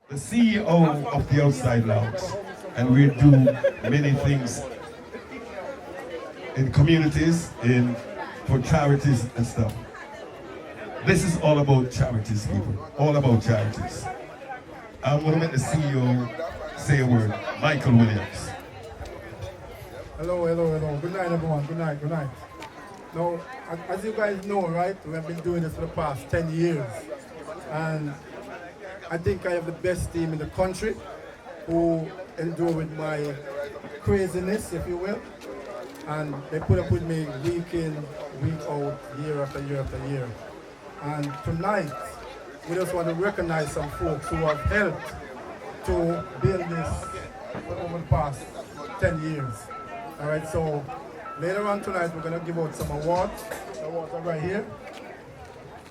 the CEO of the Outside Lounge, and we do many things in communities, in for charities and stuff. This is all about charities, people. All about charities. I'm going to let the CEO say a word. Michael Williams. Hello, hello, hello. Good night, everyone. Good night, good night. Now, as you guys know, right, we have been doing this for the past 10 years. And I think I have the best team in the country who endure with my craziness, if you will. And they put up with me week in, week out, year after year after year. And tonight, we just want to recognize some folks who have helped to build this for over the past 10 years. All right, so later on tonight, we're going to give out some awards. The awards are right here.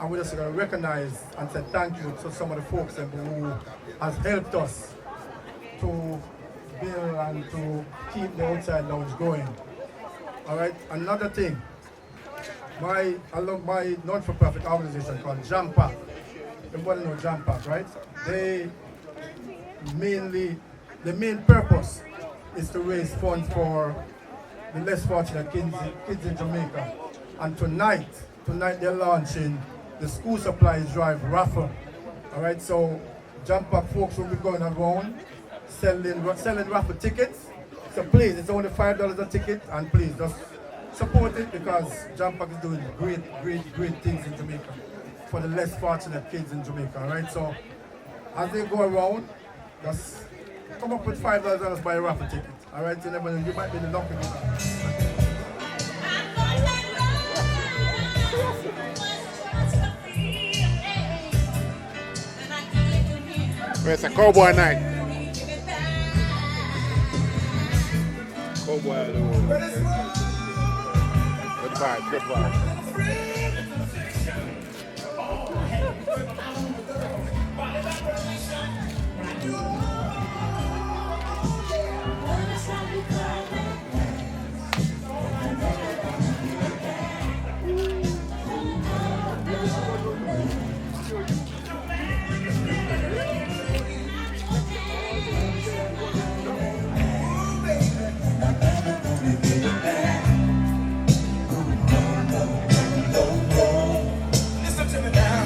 And we're just going to recognize and say thank you to some of the folks who has helped us to build and to keep the Outside Lounge going. All right, another thing. I love my not-for-profit organization called JAMPAC. Everybody know JAMPAC, right? The main purpose is to raise funds for the less fortunate kids in Jamaica. And tonight they're launching the school supplies drive raffle. All right, so JAMPAC folks will be going around selling raffle tickets. So please, it's only $5 a ticket, and please just support it because JAMPAC is doing great things in Jamaica for the less fortunate kids in Jamaica. All right, so as they go around, just come up with $5 and just buy a raffle ticket. All right, you never know, you might be the lucky winner. It's a cowboy night. Cowboy, good vibe, good vibe.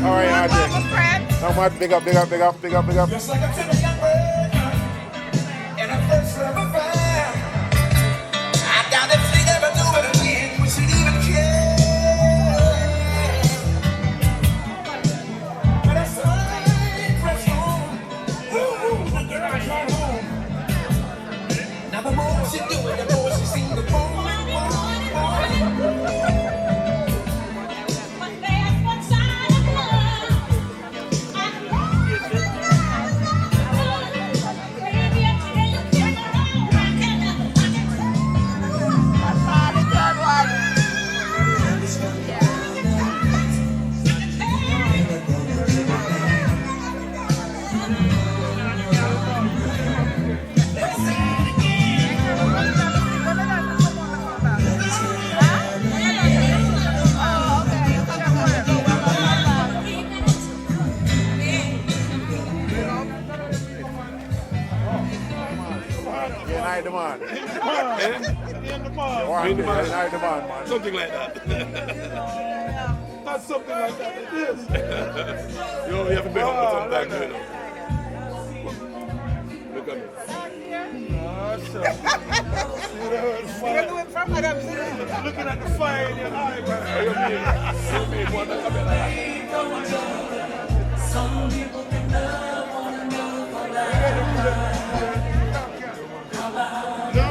All right, RJ. How much? Big up. Just like a timid young bird, and I first ever found. I doubt if she'd ever do it again. Would she even care? But I saw press on. Woo, the girl came home. Now the more she do it, the more she seemed to pull. Something like that. Not something like that, it is. You know, you have to be humble sometimes, you know. Look at me. Looking at the fire in your eye, man. Some people can love one another. No.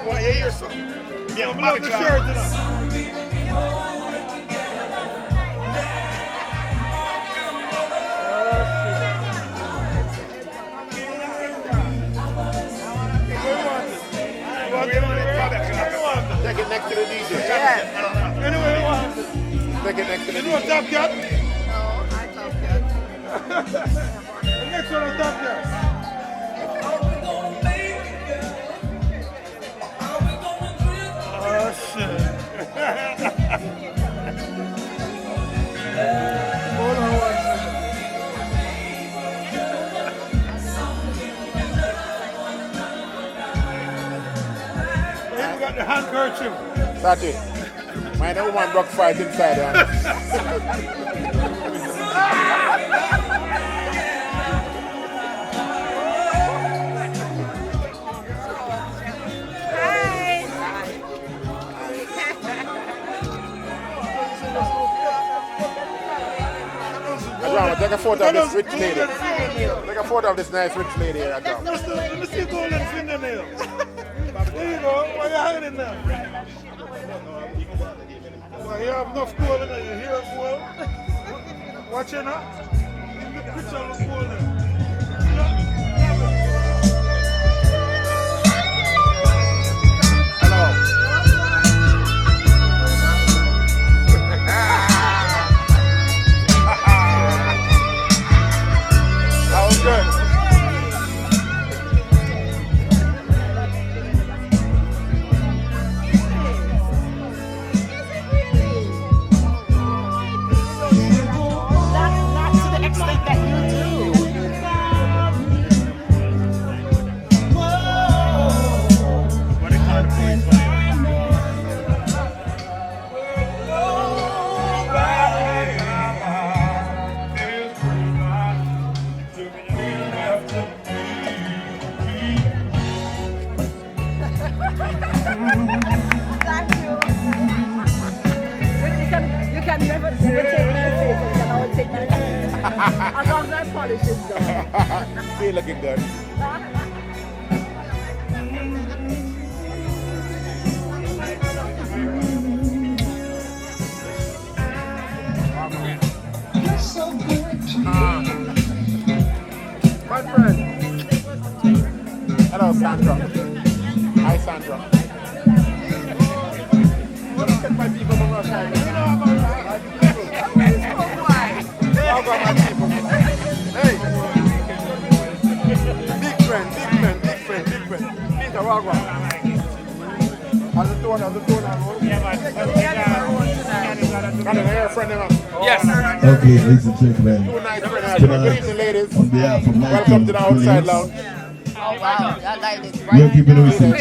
Want to hear something? Yeah, I'm not the shirt tonight. Take it next to the DJ. Yeah. Anyway, you want it. Take it next to the DJ. You know Top Cat? No, I Top Cat. The next one on Top Cat. Oh, shit. Hold on one second. the handkerchief. That's it. My woman broke fight inside. Take a photo of this rich lady. Take a photo of this nice rich lady here. Let me see golden fingernail. There you go. Why you hiding now? Well, you have enough gold in there. You hear gold? Watch it now. In the picture of the gold there. Hello. That was good. Not to the extent that you do. Thank you. You can never take my face, and you can always take my face. As long as I polish it down. Still looking good. My friend. Hello, Sandra. Hi, Sandra. Look at my people on our side. Hey. Big friend. Peter Wagwan. On the tone. Got an air friend in us. Okay, ladies and gentlemen. Two nice friends. Tonight, Good evening, ladies. on behalf of Welcome to the outside Williams, lounge. Oh, wow. That light is we are giving away some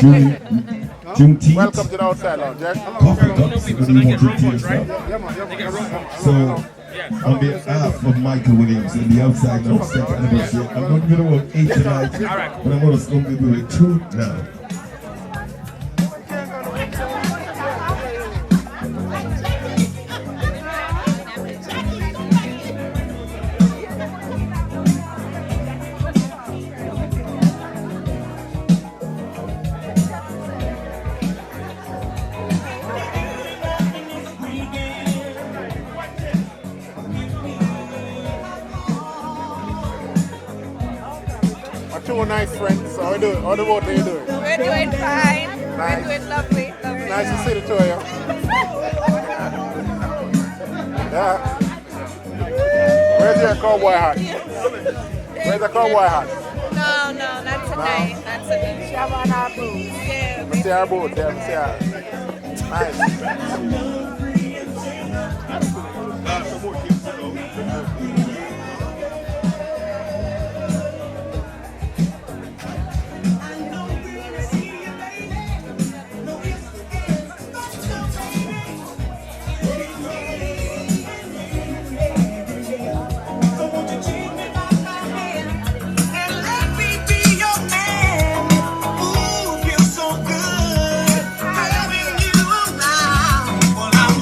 Juneteenth Welcome to the outside lounge, Jack. coffee cups. We're going to want you to stuff. So, on behalf of Michael Williams and the outside lounge second anniversary, I'm not going to work 8 tonight, but I'm going to give away 2 now. My two nice friends. How you doing? How the boat are you doing? We're doing fine. Nice. We're doing lovely. Nice to see the two of you. Yeah. Where's your cowboy hat? Where's the cowboy hat? No, not tonight. Not tonight. She have on our boots. Yeah. Let me see our boat. Yeah, let me see her. Nice. Feels so good having you around. Well, I'm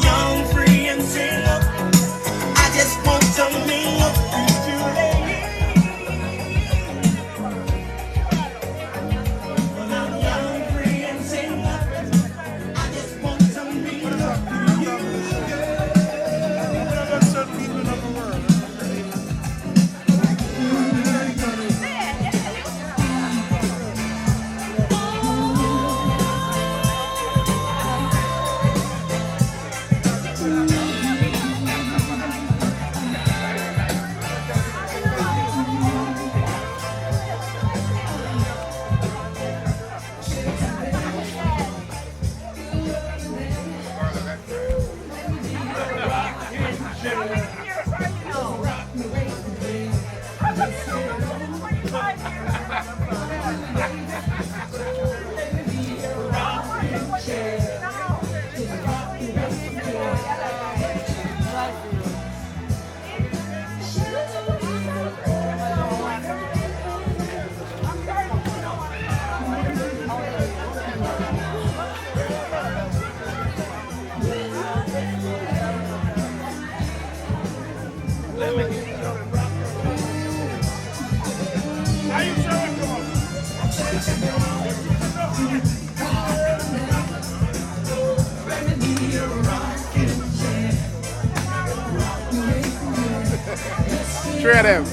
Three of them.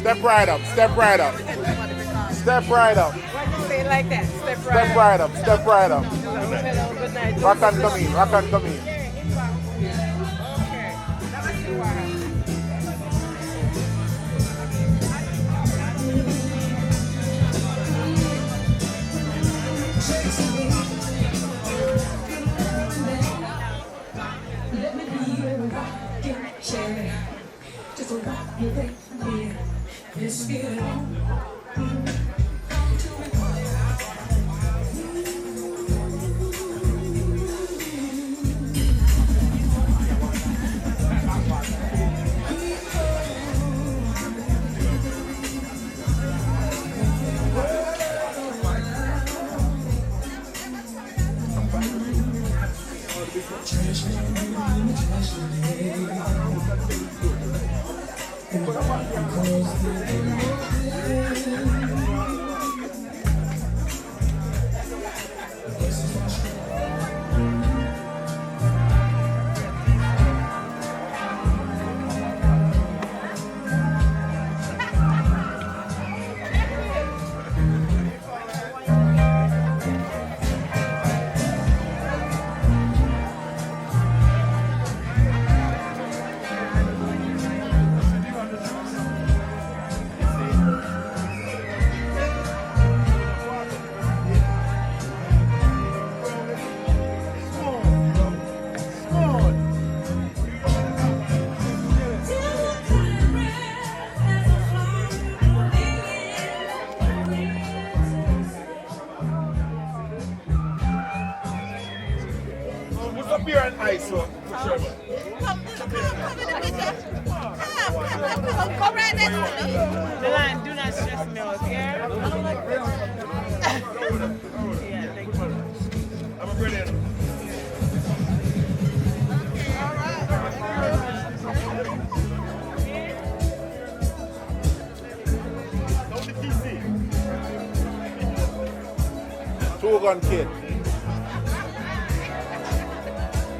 Step right up, step right up. Step right up. Why do you say it like that? Step right Step right up, step right up. Hello, good night. Rock and come in, rock and come in. Let me be your rocking chair. Just rock me with me. This feeling. Beer and ice, so. Come right next to me. Milan, do not stress me out, yeah? I don't like real. Yeah, thank you. I'm a brilliant. Two-gun kid.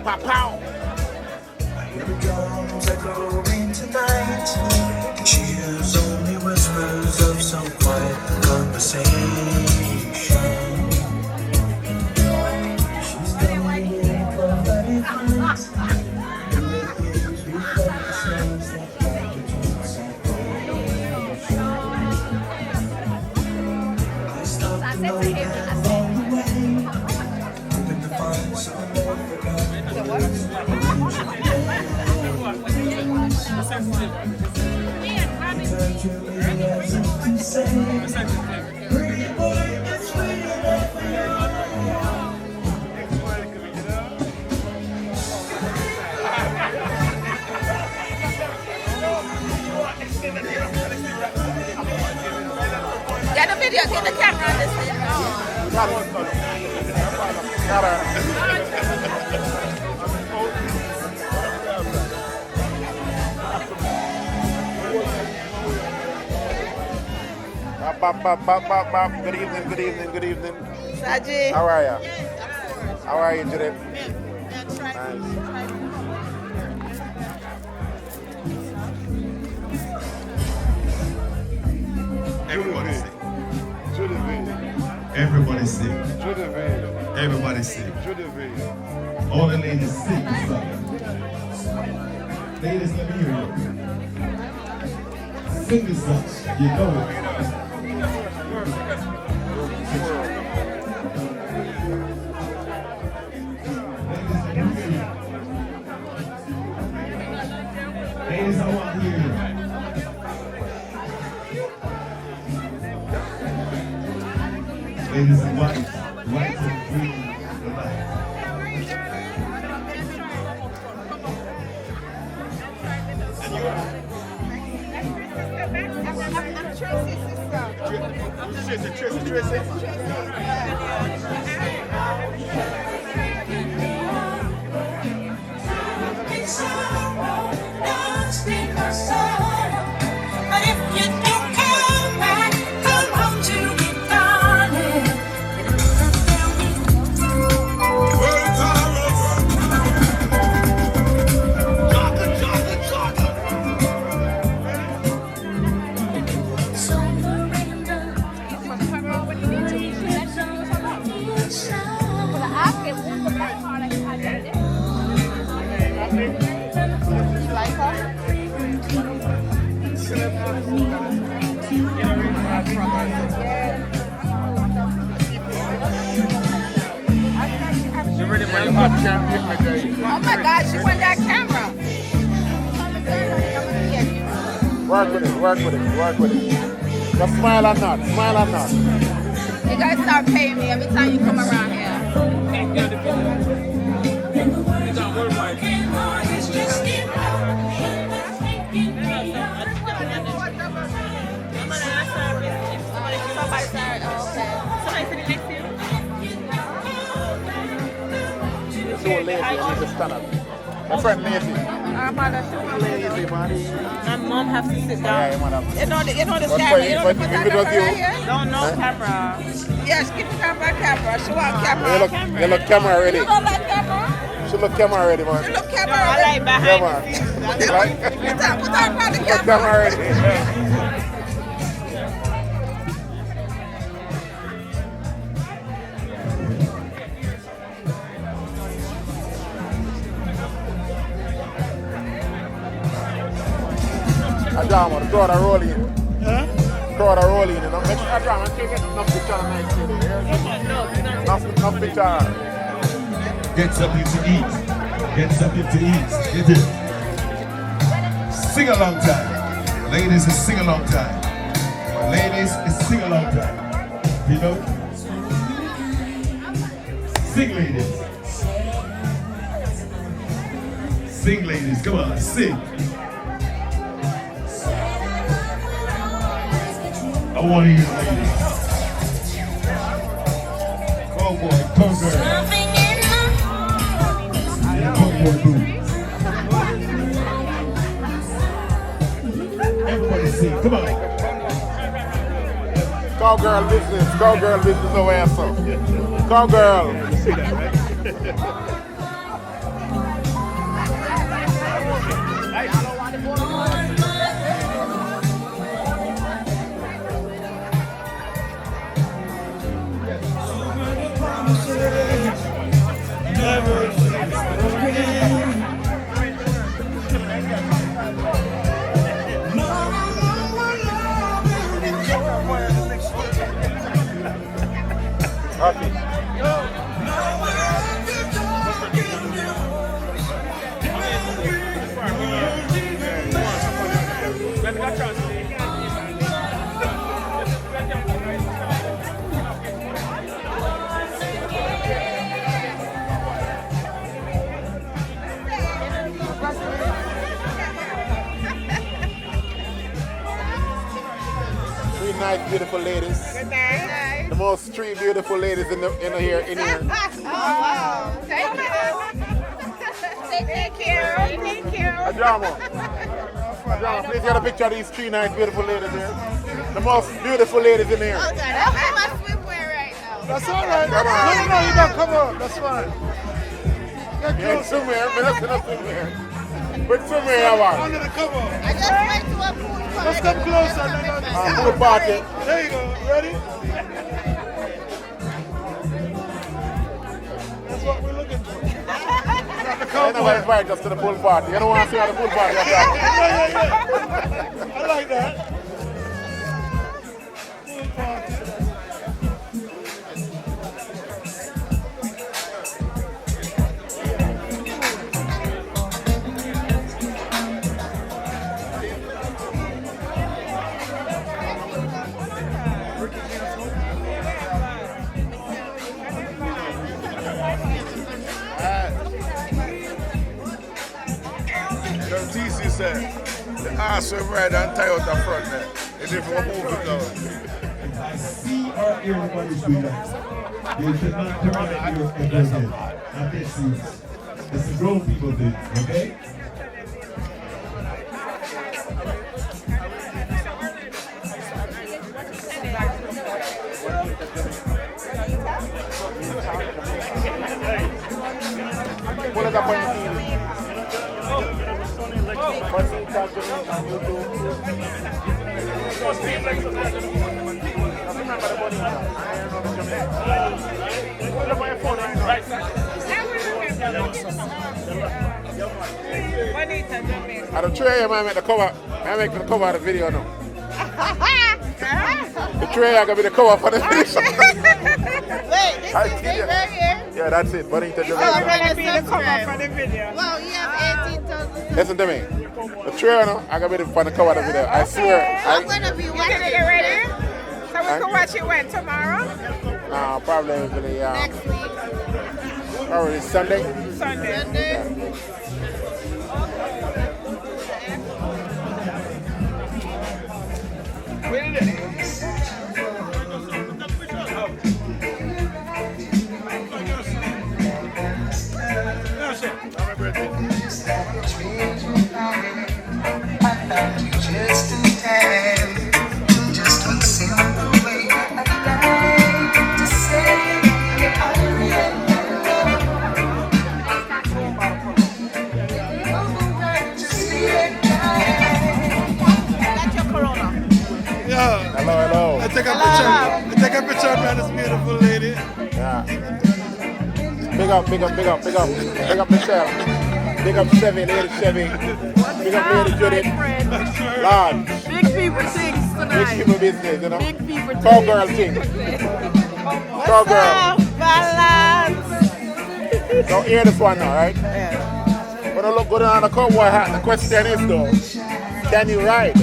Pow pow. Here the drums echoing tonight. She hears only whispers of some quiet conversation. She's standing for the difference. And the things reflect the sense that lie between separation. I stopped and looked at along the way, hoping to find some more forgotten. Get the video, get the camera on this thing. Good evening, good evening, good evening. Saggi. How are you? How are you today? Nice. Everybody sing. Judeville. Everybody sing. Judeville. Everybody sing. Judeville. All the ladies sing the song. Ladies, let me hear you. Sing this song. You know it. Ladies, I want to hear you. Ladies, white and green, the light. Tracy. But if you don't come back, come home to me. can't pick me, Jay. Oh my God, she went that camera. Work with it, work with it, work with it. Just smile and nod, smile and nod. You guys start paying me every time you come around here. So lazy, you need to stand up. My friend lazy. Lazy, man. my mom has to sit Yeah, down. you might have to. You know the camera. But You know if the it was you, No, no camera. Yes, keep the camera. Show our camera. you look camera already. You don't like camera? She look camera already, man. You look camera. I like behind Camera. the scenes. Right? Put that on the Look camera. camera already. Ajama, the crowd are rolling. Crowd are rolling. You know? Make sure Ajama take enough picture on night today. Enough picture. Get something to eat. Get something to eat. Get it. Sing along time. Ladies, it's sing along time. Ladies, it's sing along time. You know? Sing, ladies. Sing, ladies. Come on, sing. I want to hear ladies. Cowboy, conquer. Cowboy boots. Everybody sing, come on. Cowgirl business over here, so. Cowgirl. Three nice, beautiful ladies. Good night. The most three beautiful ladies in here. Oh, wow. Thank you. Thank you. Ajama, please get a picture of these three nice, beautiful ladies here. The most beautiful ladies in here. Hold on, I'm in my swimwear right now. That's all right. Come on. No, you don't come on. That's fine. Get Yeah, close. somewhere, but that's not somewhere. But somewhere, I want. Under the cover. I just went to a pool party. Let's come closer. Pool party. There you go. Ready? That's what we're looking for. I never invite us to the pool party. You don't want to see how the pool party is. Yeah. I like that. Pool party. The TC said, the ass will ride and tie out the front there. It's if we move it now. I see or hear anybody's doing that. You should not turn at your head. Not this is. It's the grown people thing, okay? Pull it up on your TV. Bonita Jamaica on YouTube. Remember the Bonita. I am on Jamaica. Pull it up on your phone right now. Bonita Jamaica. I don't tray I make the cover. I make the cover of the video now. The tray I gonna be the cover for the video. Wait, this is big right here. Yeah, that's it. Bonita Oh, Jamaica. I'm gonna be the cover for the video. Well, you have 18,000. Listen to me. The trailer, no, I gotta be for the cover of the video. I swear. I'm gonna be You watching. gonna get ready? So we can watch it when? Tomorrow? Probably Next week. probably Sunday. Sunday. That's your Corona. Yeah. Hello. I take a picture of me and this beautiful lady. Yeah. Big up Michelle. Big up Chevy, Lady Chevy. Big up Lady Judith. Lord. Big people things Big tonight. people business, you know. Big people Cowgirl thing. Cowgirl. Balance. Don't hear this one now, right? When I look good on the cowboy hat, the question is though, can you ride?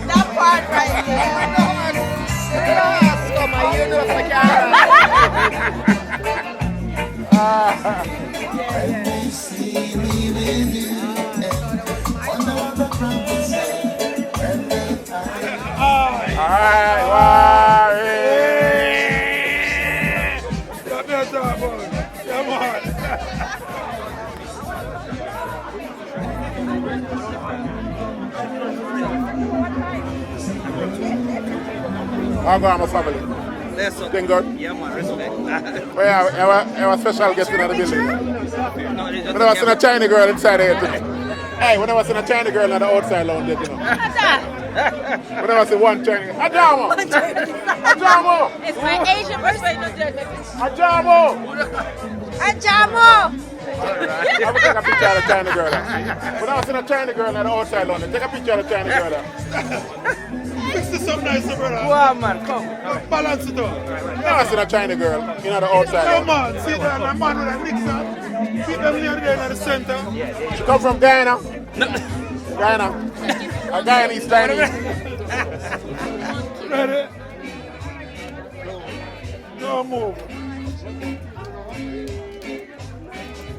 That part right Alright, Got me a job, boy. Come on. I'll go on my family. Thing good? Yeah, man, respect. Well, yeah, I have a special guest in the building. No, they just When I was in a China girl inside here today. Hey, when I was in a China girl on the outside lounge, you know. When I was in one China girl. Ajamo! Ajamo! It's my Asian perspective. Ajamo! Ajamo! I'm going to take a picture of the China girl. When I was in a China girl on the outside lounge, take a picture of the China girl. Fix this up nice, brother. Wow, man, come. Balance it up. When I was in a China girl, you know, the outside Come lounge. on, see that a man with a Nixon. Keep them near there in the center. She come from Guyana. Guyana. A Guyanese Chinese. Ready? Don't move.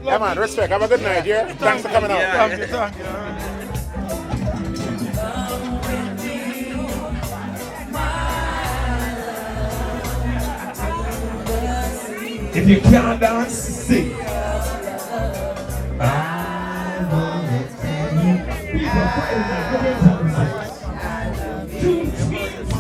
Yeah, man, respect. Have a good night, yeah? Thanks for coming out. Thank you. If you can't dance, sing. I wanna tell you, people fighting like the two twins.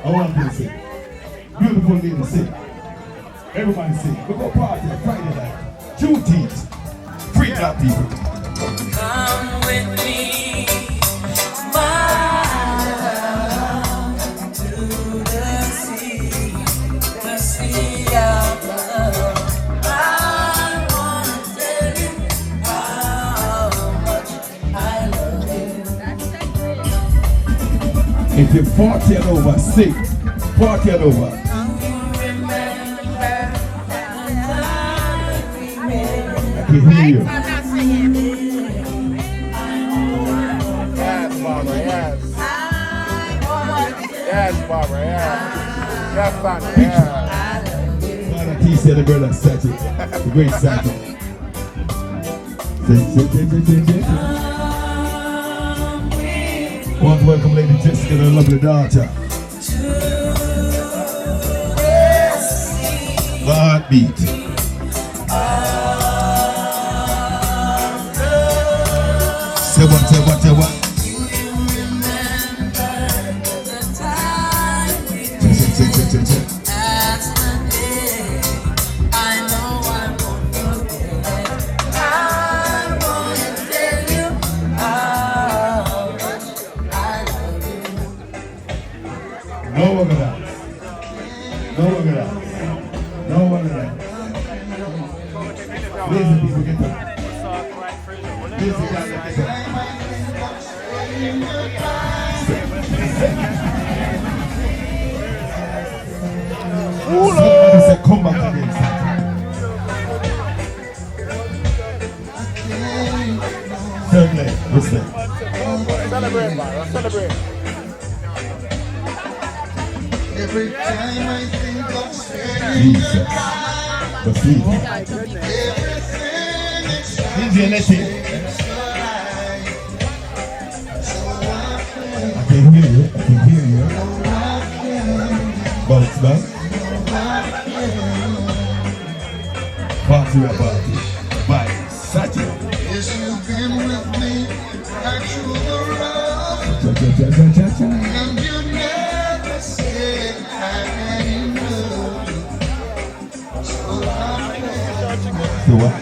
I want to sing. Beautiful lady sing. Everybody sing. We go party Friday night. Juneteenth. Free black people. Come with me, my love, to the sea of love. I wanna tell you how much I love you. If you're 40 and over, sing. 40 and over. I can hear you. Yes, Barbara, yes. Yes, Barbara, yes. Yes, Sandra, yes. Father T said the brother Saggi, the great Saggi. Sing. Want to welcome Lady Jessica and her lovely daughter. Heartbeat. Say what? Say. No one of that. No one of that. Lazy people get up. Lazy guys get up. Somebody said come back again. Third leg, respect. Celebrate, man. Celebrate. Every time I think of Jesus. The feet. DJ Letty. I can hear you. I can hear you. Bounce back. Party a party. By Saggi. Yes, you've been with me right through the rough. Cha-cha-cha-cha-cha. And you never said I had enough. So I So what?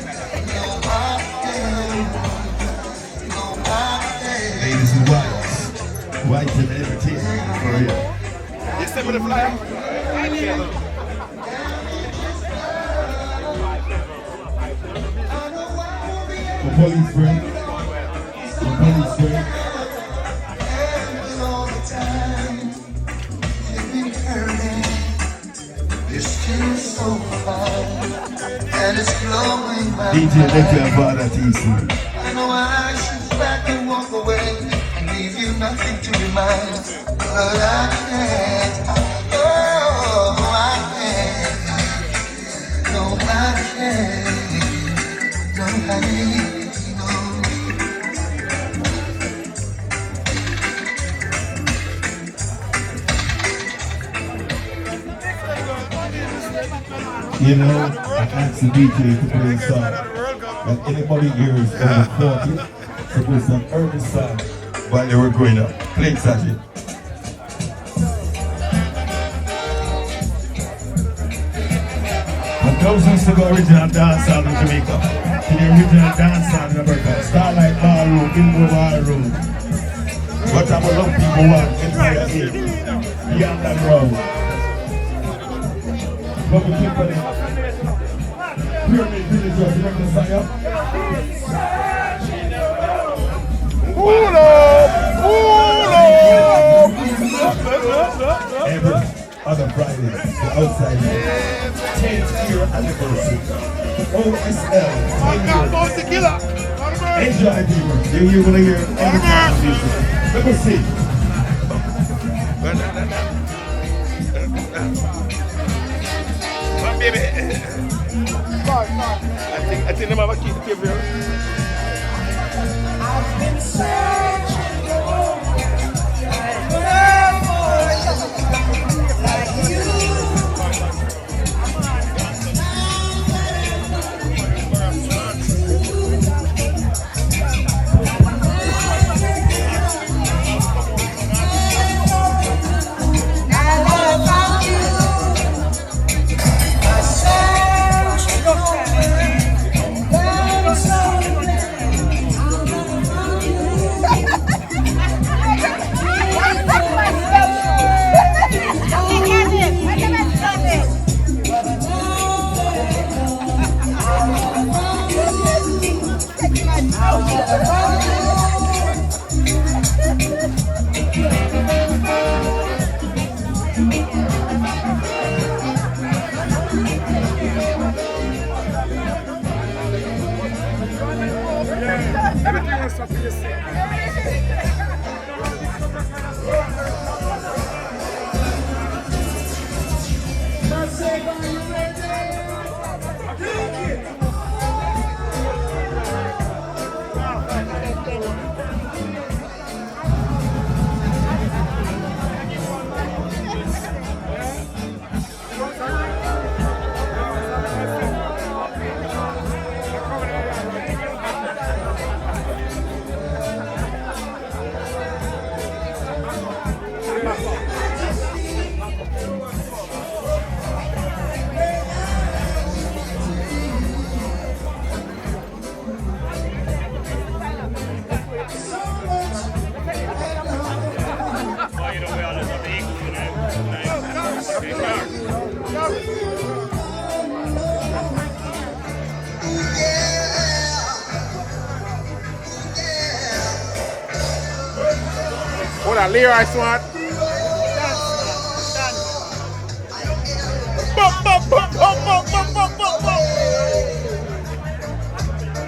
Ladies and whites. Whites and everything. For real. You send me the flyer? The police friend. The police friend. all the time. You've been hurting. You're still so fine. And it's blowing my DJ mind. Letty and Father TC. I know I should back and walk away and leave you nothing to remind. But I can't. Oh, I can't. No, I can't. No, honey, no. You know, I asked the DJ to play a song that anybody here is over 40 supposed to have heard this song while they were growing up. Play it, Saggi. And those used to go original dance song in Jamaica. To the original dance song in America. Starlight Ballroom, Gilmore Ballroom. What type of love people want, Empire Inn, Beyond that Road. What we keep putting Pyramid Villagers, you remember the song? Pull up! Every other Friday, the outside 10th year anniversary. OSL, 10 years. Enjoy, people. You're going to hear every kind of music. Let me see. Baby. I think they might keep the table. I've been searching like you. that? Leroy Swart.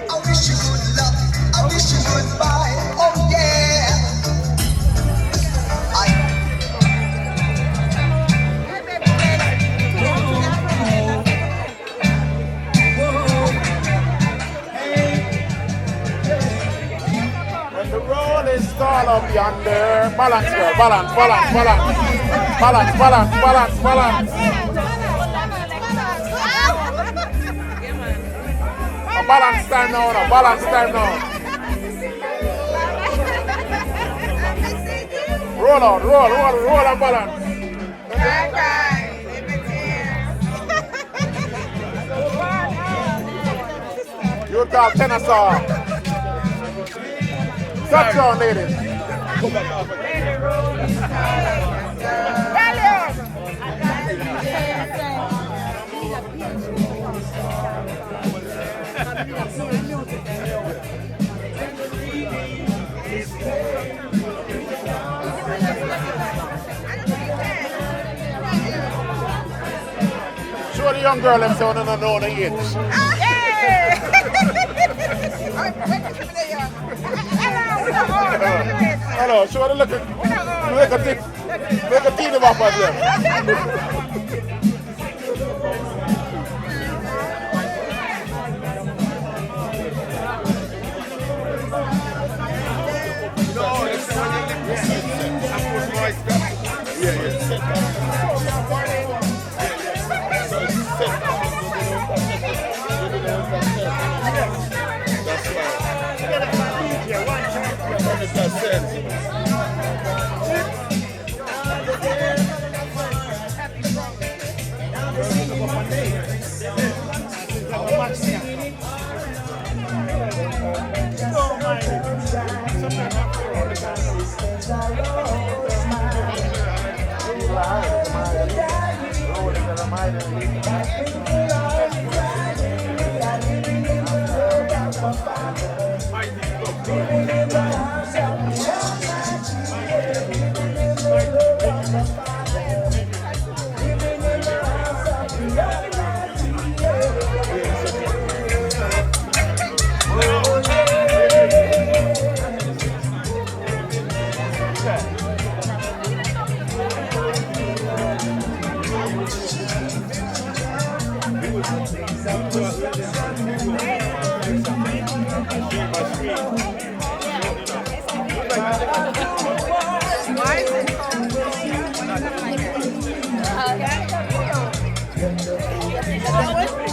I wish you good luck, I wish you goodbye, oh yeah. When the road is tall up yonder, balance girl, balance. Balance time now. Roll and balance. You talk tennis song. Touch on, ladies. Show the young girl them so they don't know the age. Hello, show the look a teeny bop of them.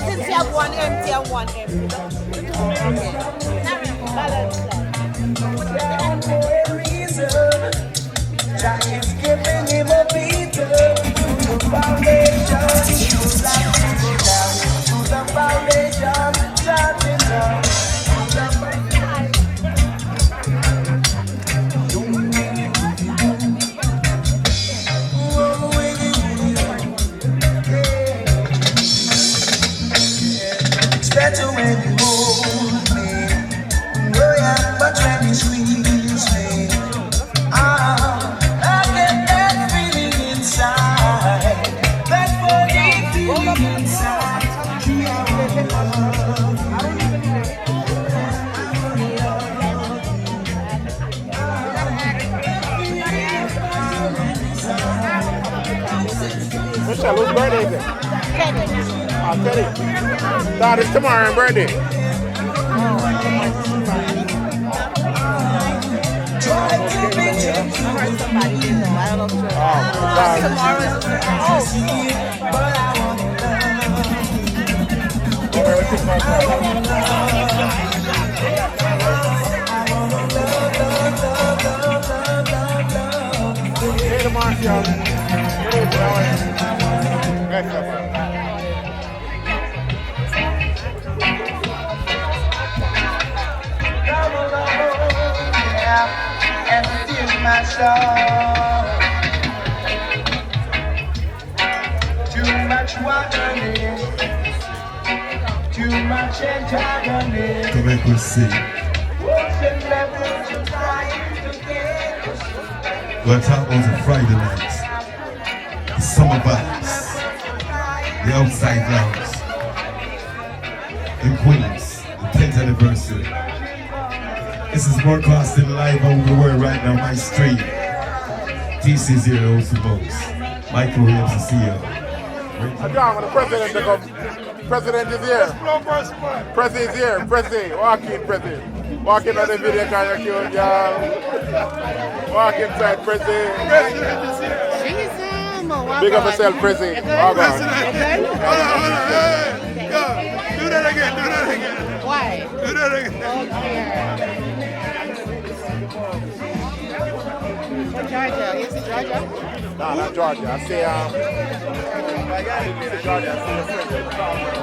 Since you have one empty and one empty. Balance that. Jack is giving him a beating to the foundation. To the foundation, chanting down. It's better when you hold me, oh yeah, but when you squeeze me, I get that feeling inside, that funny feeling inside. Michelle, whose birthday is it? Teddy. That is tomorrow, birthday. Hey, Marcia. And feel my soul. Too much wandering, too much antagonism. To make us sing. Ocean levels are trying to get us. We're talking about the Friday nights, the summer vibes, the outside lounge in Queens, the 10th anniversary. This is broadcasting live over the world right now, my stream. TC's here, the host of most. Michael Williams, the CEO. John, when the president to come. President is here. President is here. President, walk in, President. Walk in on the video, kind of cute, y'all. Walk inside, President. President is here. Big up yourself, President. Walk on. Hold on. Hey, go. Do that again. Why? Do that again. Georgia. Is it Georgia? No, not Georgia. I say, Georgia. I see your friend.